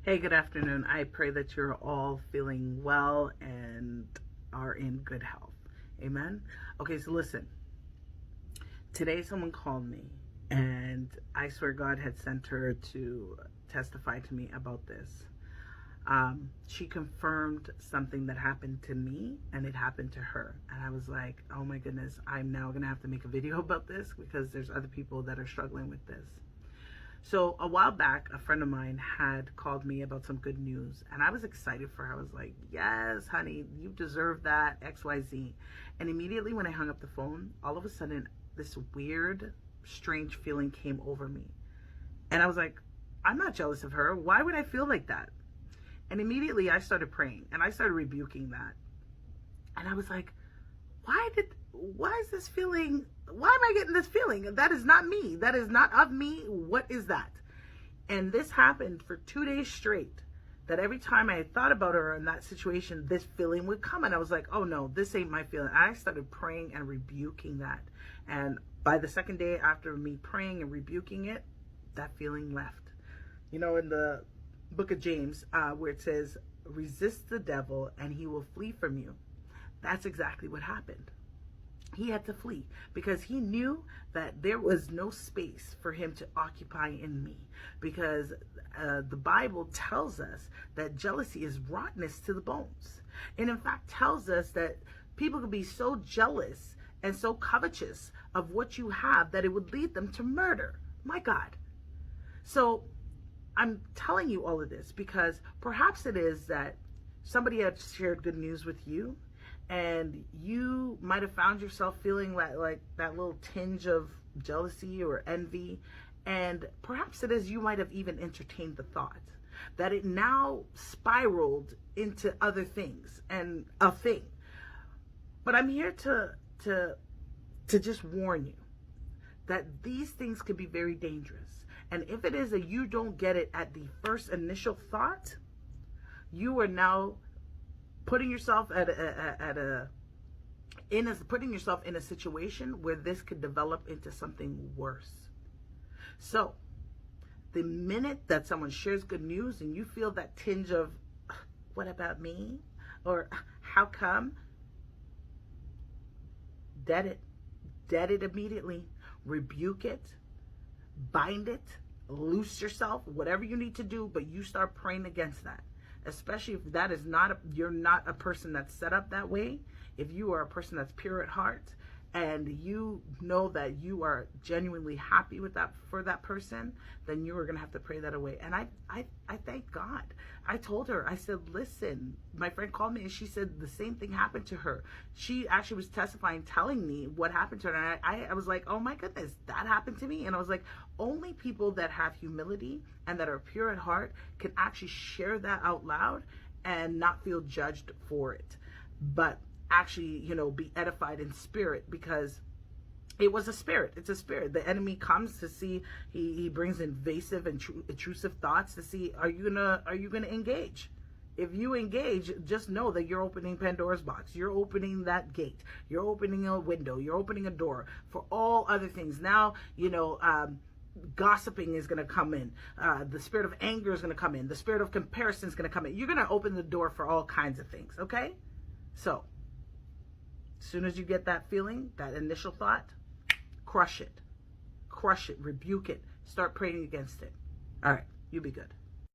Hey, good afternoon. I pray that you're all feeling well and are in good health. Amen. Okay, so listen. Today someone called me and I swear God had sent her to testify to me about this. She confirmed something that happened to me and it happened to her. And I was like, oh my goodness, I'm now going to have to make a video about this because there's other people that are struggling with this. So a while back, a friend of mine had called me about some good news, and I was excited for her. I was like, yes, honey, you deserve that, XYZ. And immediately when I hung up the phone, all of a sudden, this weird, strange feeling came over me. And I was like, I'm not jealous of her. Why would I feel like that? And immediately I started praying, and I started rebuking that. And I was like, why is this feeling, why am I getting this feeling? That is not me. That is not of me. What is that? And this happened for 2 days straight, that every time I thought about her in that situation, this feeling would come. And I was like, oh no, this ain't my feeling. I started praying and rebuking that. And by the second day after me praying and rebuking it, that feeling left. You know, in the book of James, where it says, resist the devil and he will flee from you. That's exactly what happened. He had to flee because he knew that there was no space for him to occupy in me, because the Bible tells us that jealousy is rottenness to the bones, and in fact tells us that people could be so jealous and so covetous of what you have that it would lead them to murder. My God. So I'm telling you all of this because perhaps it is that somebody had shared good news with you, and you might have found yourself feeling like that little tinge of jealousy or envy. And perhaps it is you might have even entertained the thought that it now spiraled into other things and a thing. But I'm here to just warn you that these things could be very dangerous. And if it is that you don't get it at the first initial thought, you are now putting yourself putting yourself in a situation where this could develop into something worse. So the minute that someone shares good news and you feel that tinge of, what about me? Or how come? Dead it immediately. Rebuke it, bind it, loose yourself, whatever you need to do, but you start praying against that. Especially if that is not you're not a person that's set up that way. If you are a person that's pure at heart and you know that you are genuinely happy with that for that person, then you are going to have to pray that away. And I thank God. I told her, I said, listen, my friend called me and she said the same thing happened to her. She actually was testifying, telling me what happened to her. And I was like, oh my goodness, that happened to me. And I was like, only people that have humility and that are pure at heart can actually share that out loud and not feel judged for it, but actually, be edified in spirit, because it was a spirit. It's a spirit. The enemy comes to see, he brings invasive and intrusive thoughts to see, are you gonna engage? If you engage, just know that you're opening Pandora's box. You're opening that gate. You're opening a window. You're opening a door for all other things. Now, gossiping is going to come in. The spirit of anger is going to come in. The spirit of comparison is going to come in. You're going to open the door for all kinds of things, okay? So, as soon as you get that feeling, that initial thought, crush it, rebuke it, start praying against it. All right, you be good.